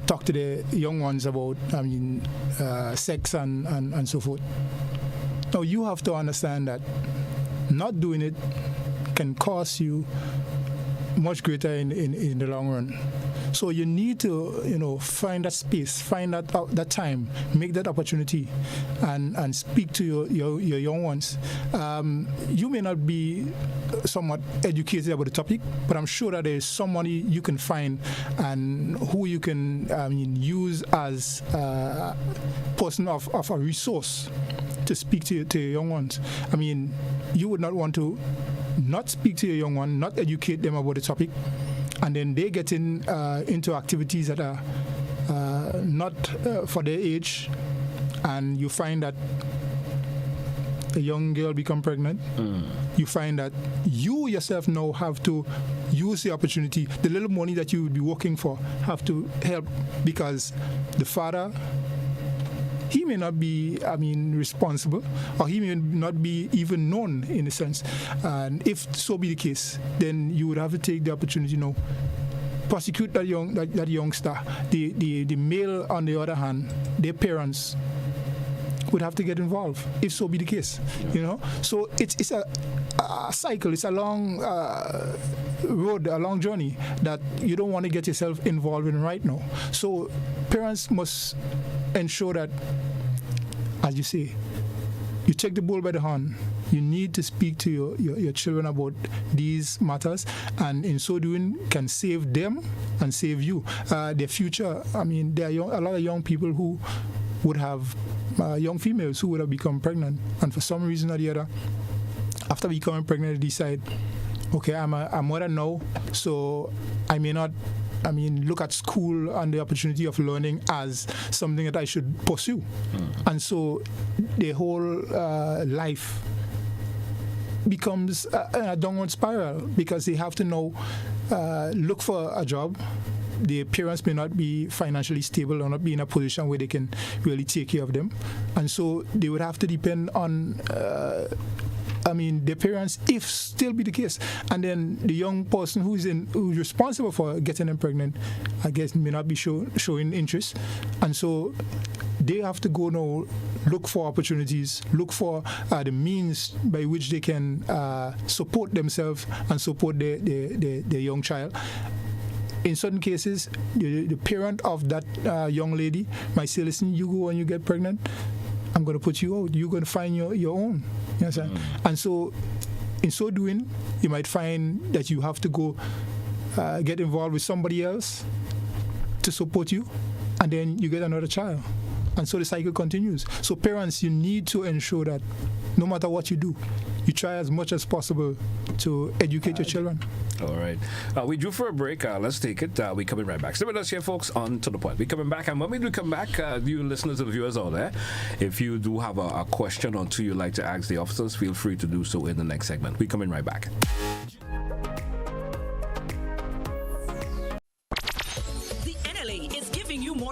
talk to the young ones about, sex and so forth. Now, you have to understand that not doing it can cost you much greater in the long run. So you need to, find that space, find that time, make that opportunity, and speak to your young ones. You may not be somewhat educated about the topic, but I'm sure that there is somebody you can find and who you can use as a person of a resource to speak to your young ones. You would not want to not speak to your young one, not educate them about the topic, and then they get into activities that are not for their age, and you find that a young girl become pregnant. You find that you yourself now have to use the opportunity, the little money that you would be working for, have to help, because the father, he may not be, responsible, or he may not be even known in a sense. And if so be the case, then you would have to take the opportunity, prosecute that youngster. The male, on the other hand, their parents would have to get involved, if so be the case. So it's a cycle. It's a long road, a long journey that you don't want to get yourself involved in right now. So parents must ensure that, as you say, you take the bull by the horn. You need to speak to your children about these matters, and in so doing can save them and save you. Their future, there are a lot of young people who would have, young females who would have become pregnant, and for some reason or the other, after becoming pregnant, they decide, okay, I'm a mother now, so I may not look at school and the opportunity of learning as something that I should pursue. And so the whole life becomes a downward spiral because they have to now look for a job. The parents may not be financially stable or not be in a position where they can really take care of them. And so they would have to depend on their parents, if still be the case. And then the young person who's responsible for getting them pregnant, I guess, may not be showing interest. And so they have to go now, look for opportunities, look for the means by which they can support themselves and support their young child. In certain cases, the parent of that young lady might say, listen, you go and you get pregnant, I'm going to put you out. You're going to find your own. You understand? And so, in so doing, you might find that you have to go get involved with somebody else to support you, and then you get another child. And so the cycle continues. So parents, you need to ensure that no matter what you do, you try as much as possible to educate your children. All right. We due for a break. Let's take it. We're coming right back. Stay with us here, folks, on To The Point. We're coming back. And when we do come back, you listeners and viewers out there, if you do have a question or two you'd like to ask the officers, feel free to do so in the next segment. We're coming right back.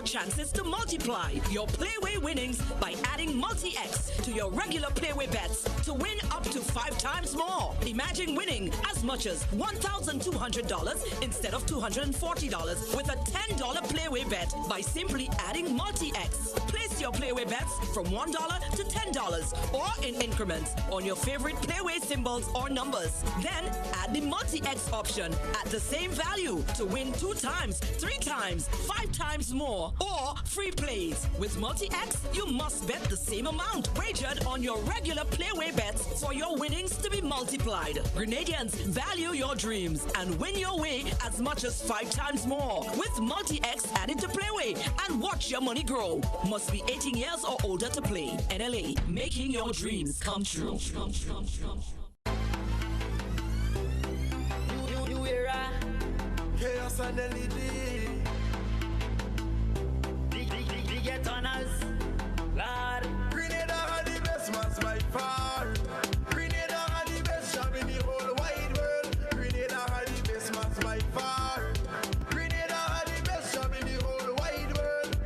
Chances to multiply your Playway winnings by adding Multi-X to your regular Playway bets to win up to 5 times more. Imagine winning as much as $1,200 instead of $240 with a $10 Playway bet by simply adding Multi-X. Place your Playway bets from $1 to $10 or in increments on your favorite Playway symbols or numbers. Then add the Multi-X option at the same value to win 2 times, 3 times, 5 times more. Or free plays. With Multi-X, you must bet the same amount wagered on your regular Playway bets for your winnings to be multiplied. Grenadians, value your dreams and win your way as much as 5 times more. With Multi-X added to Playway and watch your money grow. Must be 18 years or older to play. NLA, making your dreams come true. New era. Chaos and LED. Get on us, Lord. Grenada are the best man's by far. Grenada are the best job in the whole wide world. Grenada are the best man's by far. Grenada are the best job in the whole wide world.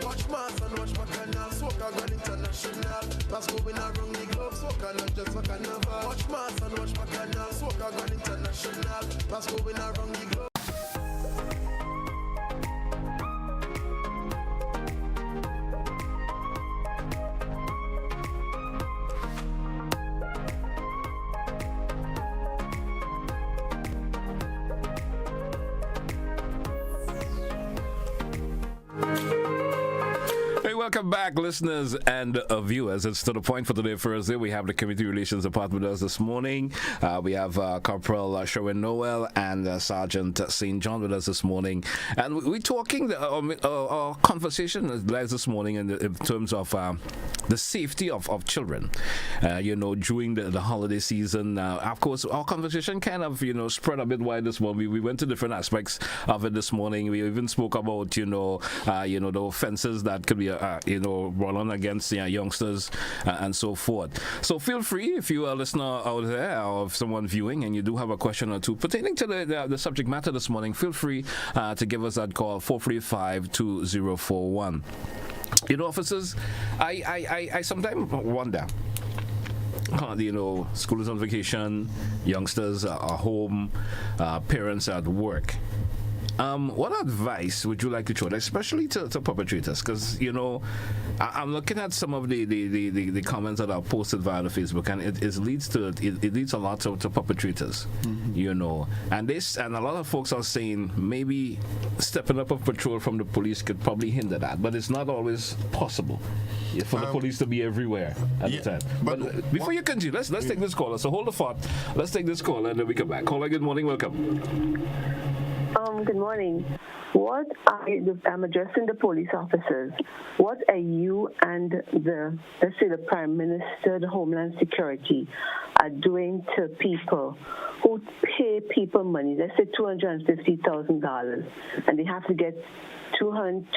Watch Mass and watch Bacchanal, Soca Grand International. That's going around the globe, Soca not just Soca Nova. Watch Mass and watch Bacchanal, Soca Grand International. That's going around the globe. Welcome back, listeners and viewers. It's To The Point for today, Thursday. We have the Community Relations Department with us this morning. We have Corporal Sherwin Noel and Sergeant St. John with us this morning. And we're talking, our conversation lies this morning in terms of the safety of children, during the holiday season. Of course, our conversation kind of, spread a bit wide this morning. We went to different aspects of it this morning. We even spoke about, the offenses that could be brought on against youngsters and so forth. So feel free, if you are a listener out there or if someone viewing and you do have a question or two pertaining to the subject matter this morning, feel free to give us that call, 435-2041. Officers, I sometimes wonder, school is on vacation, youngsters are home, parents are at work. What advice would you like to throw, especially to perpetrators? Because, I'm looking at some of the comments that are posted via the Facebook, and it leads a lot to perpetrators, and a lot of folks are saying maybe stepping up a patrol from the police could probably hinder that, but it's not always possible for the police to be everywhere at the time. But before you continue, let's take this caller. So hold the thought. Let's take this caller and then we come back. Caller, good morning. Welcome. Good morning. I'm addressing the police officers. What are you and let's say the Prime Minister, the Homeland Security, are doing to people who pay people money, let's say $250,000, and they have to get 2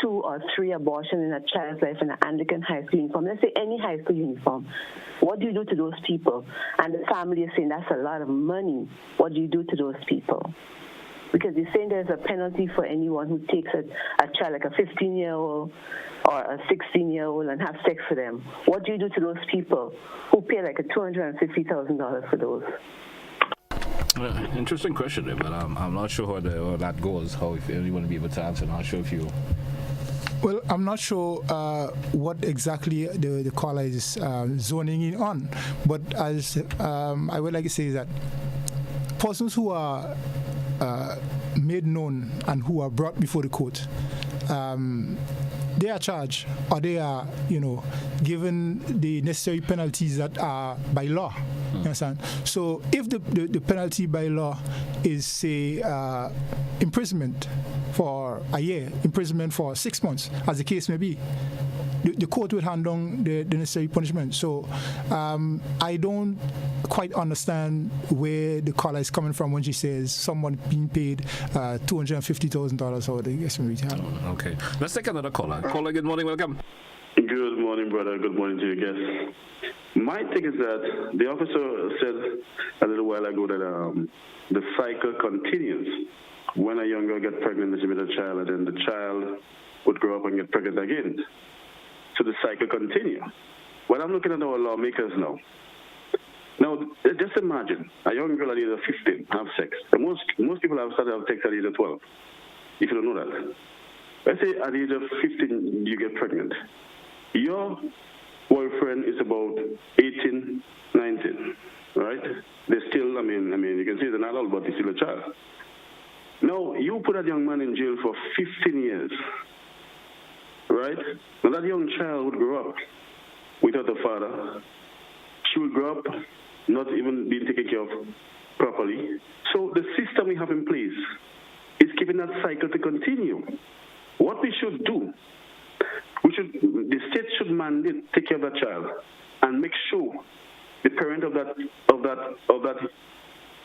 or 3 abortions in a child's life in an Anglican high school uniform, let's say any high school uniform. What do you do to those people? And the family is saying that's a lot of money. What do you do to those people? Because you're saying there's a penalty for anyone who takes a child, like a 15-year-old or a 16-year-old, and have sex with them. What do you do to those people who pay like a $250,000 for those? Interesting question there, but I'm not sure how that goes, how if anyone will be able to answer. I'm not sure if you... Well, I'm not sure what exactly the caller is zoning in on, but as I would like to say is that persons who are made known and who are brought before the court, they are charged or they are, given the necessary penalties that are by law. You understand? So if the penalty by law is, say, imprisonment for a year, imprisonment for 6 months, as the case may be, the court will hand down the necessary punishment. So I don't quite understand where the caller is coming from when she says someone being paid $250,000 or the estimate. Okay. Let's take another caller. Caller, good morning. Welcome. Good morning, brother. Good morning to your guests. My thing is that the officer said a little while ago that the cycle continues. When a young girl gets pregnant with a child, and then the child would grow up and get pregnant again. So the cycle continues. Well, I'm looking at our lawmakers now. Now, just imagine a young girl at the age of 15 have sex. And most people have started to have sex at the age of 12, if you don't know that. Let's say at the age of 15 you get pregnant. Your boyfriend is about 18, 19, right? They're still, I mean, you can say he's an adult, but he's still a child. Now, you put that young man in jail for 15 years, right? Now, that young child would grow up without a father. She would grow up not even being taken care of properly. So the system we have in place is keeping that cycle to continue. What we should do, the state should mandate take care of that child and make sure the parent of that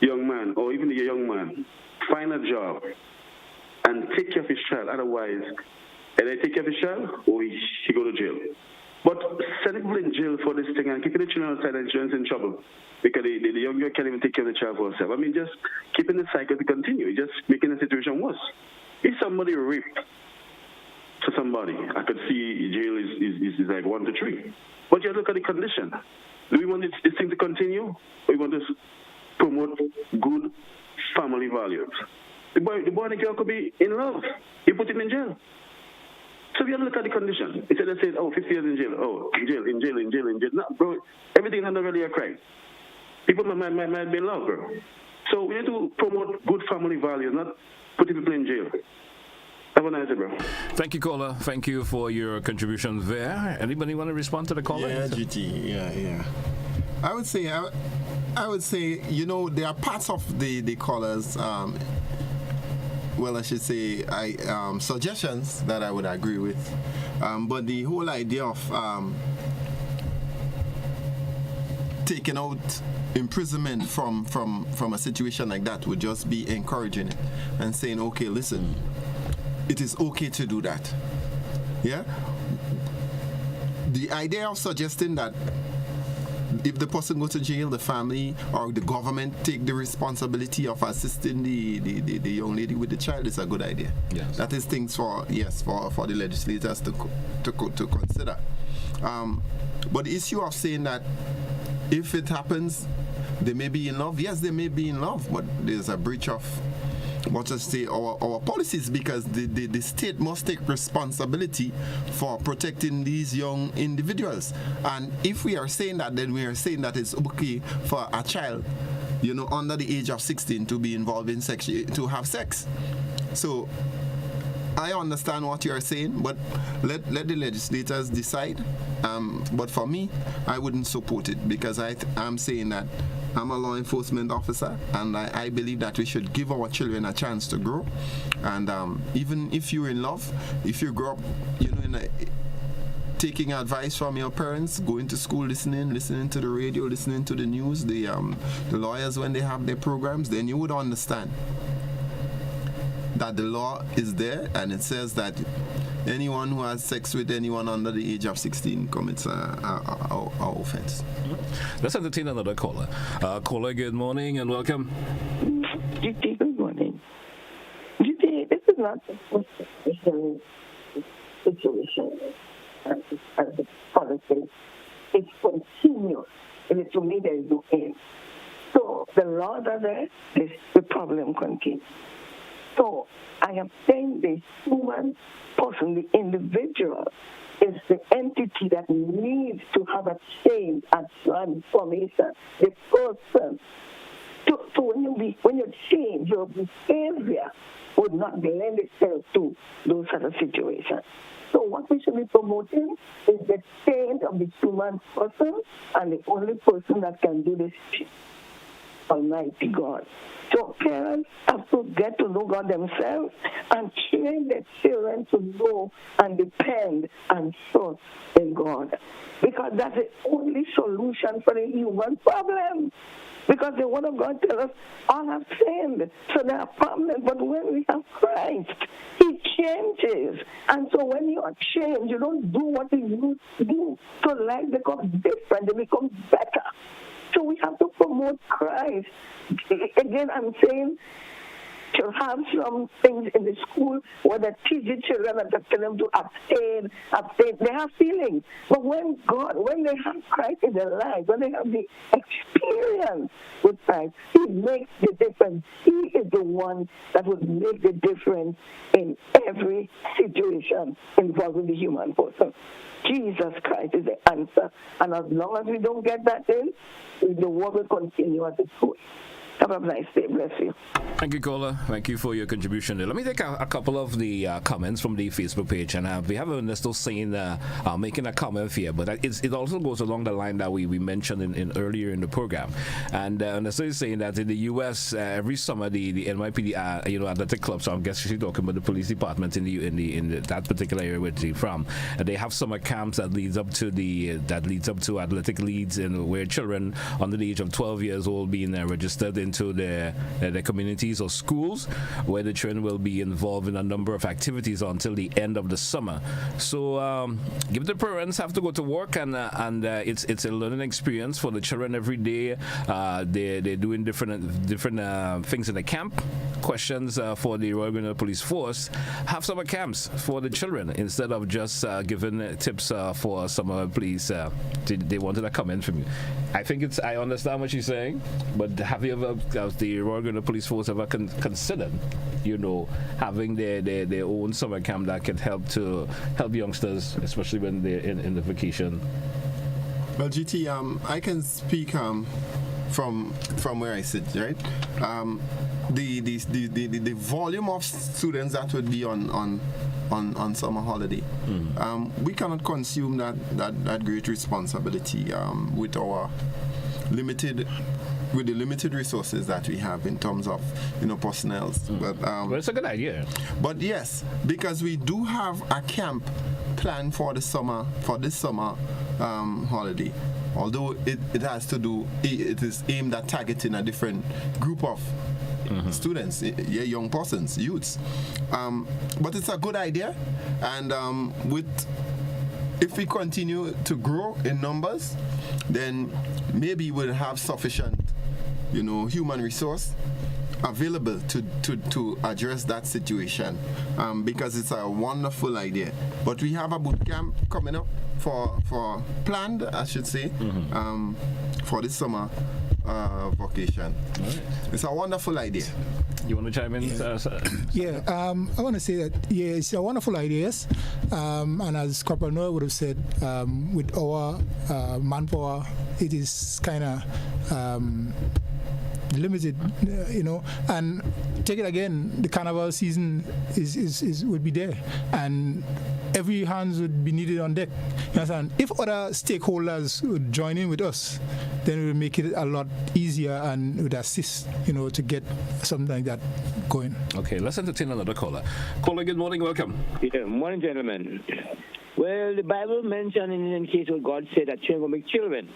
young man or even the young man find a job and take care of his child. Otherwise, either take care of his child or he go to jail. But sending people in jail for this thing and keeping the children outside and children's in trouble because the young girl can't even take care of the child for herself. I mean, just keeping the cycle to continue, just making the situation worse. If somebody raped to somebody, I could see jail is like 1 to 3. But you look at the condition. Do we want this thing to continue? Or we want to promote good family values? The boy and the girl could be in love. You put him in jail. So we have to look at the condition. Instead of saying, 50 years in jail. Oh, in jail. No, bro, everything is not really a crime. People might be in love, bro. So we need to promote good family values, not putting people in jail. Have a nice day, bro. Thank you, caller. Thank you for your contribution there. Anybody want to respond to the caller? Yeah, GT. Yeah. I would say, there are parts of the callers, well, I should say, suggestions that I would agree with. But the whole idea of taking out imprisonment from a situation like that would just be encouraging it and saying, okay, listen, it is okay to do that. Yeah? The idea of suggesting that if the person goes to jail, the family or the government take the responsibility of assisting the young lady with the child is a good idea. Yes. That is things for the legislators to consider. But the issue of saying that if it happens, they may be in love. Yes, they may be in love, but there's a breach of our policies, because the state must take responsibility for protecting these young individuals. And if we are saying that, then we are saying that it's okay for a child, under the age of 16 to be involved in sex, to have sex. So I understand what you're saying, but let the legislators decide. But for me, I wouldn't support it because I'm saying that I'm a law enforcement officer, and I believe that we should give our children a chance to grow. And even if you're in love, if you grow up, taking advice from your parents, going to school, listening to the radio, listening to the news, the lawyers when they have their programs, then you would understand that the law is there, and it says that anyone who has sex with anyone under the age of 16 commits an offense. Let's entertain another caller. Caller, good morning and welcome. GT, good morning. GT, this is not the first situation as the policy. It's continuous, and to me there is no end. So the laws are there, the problem continues. So I am saying the human person, the individual, is the entity that needs to have a change, a transformation. The person. So when you change, your behavior would not lend itself to those sort of situations. So what we should be promoting is the change of the human person, and the only person that can do this is Almighty God. So parents have to get to know God themselves and train their children to know and depend and trust in God. Because that's the only solution for the human problem. Because the Word of God tells us all have sinned, so there are problems. But when we have Christ, He changes. And so when you are changed, you don't do what you used to do. So life becomes different, it becomes better. So we have to promote Christ. Again, I'm saying to have some things in the school where they teach the children and tell them to abstain. They have feelings. But when they have Christ in their lives, when they have the experience with Christ, He makes the difference. He is the one that would make the difference in every situation involving the human person. Jesus Christ is the answer. And as long as we don't get that in, the war will continue as it's going. Have a nice day. Bless you. Thank you, caller. Thank you for your contribution. Let me take a couple of the comments from the Facebook page. And we have Ernesto saying, making a comment here, but it also goes along the line that we mentioned in earlier in the program. And Ernesto is saying that in the U.S., every summer, the NYPD, athletic clubs, so I'm guessing she's talking about the police department in that particular area where she's from. They have summer camps that leads up to athletic leagues, and where children under the age of 12 years old being registered into the communities or schools, where the children will be involved in a number of activities until the end of the summer. So give the parents have to go to work, and it's a learning experience for the children every day. They're doing different things in the camp. Questions for the Royal Grenadier Police Force: have summer camps for the children instead of just giving tips for summer police. They wanted a comment from you. I understand what she's saying, but have you ever, as the Royal Grenadier Police Force, ever considered, having their own summer camp that can help youngsters, especially when they're in the vacation? Well, GT, I can speak from where I sit, right? The volume of students that would be on summer holiday, we cannot consume that great responsibility with the limited resources that we have in terms of personnel. But well, it's a good idea. But yes, because we do have a camp planned for this summer holiday. Although it is aimed at targeting a different group of students, young persons, youths. But it's a good idea, and if we continue to grow in numbers, then maybe we'll have sufficient, human resource available to address that situation, because it's a wonderful idea. But we have a boot camp coming up for planned, I should say, for this summer vacation. Right. It's a wonderful idea. You want to chime in? I want to say that, it's a wonderful idea, yes. And as Corporal Noel would have said, with our manpower, it is kind of limited, and take it again, the carnival season is would be there, and every hands would be needed on deck. You understand? If other stakeholders would join in with us, then it would make it a lot easier and would assist, to get something like that going. Okay, let's entertain another caller. Caller, good morning, welcome. Yeah, morning, gentlemen. Well, the Bible mentioned in case where God said that children will make children.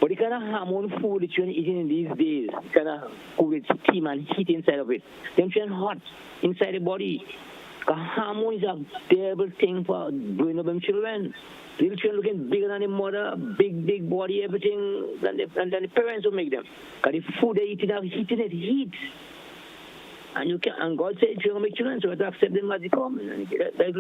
But the kind of hormone food that you're eating in these days, the kind of food with steam and heat inside of it, them children hot inside the body. Because hormone is a terrible thing for growing up them children. Little children looking bigger than the mother, big body, everything, than the parents will make them. Because the food they eating are heating it, heat. And God said children will make children, so you have to accept them as they come.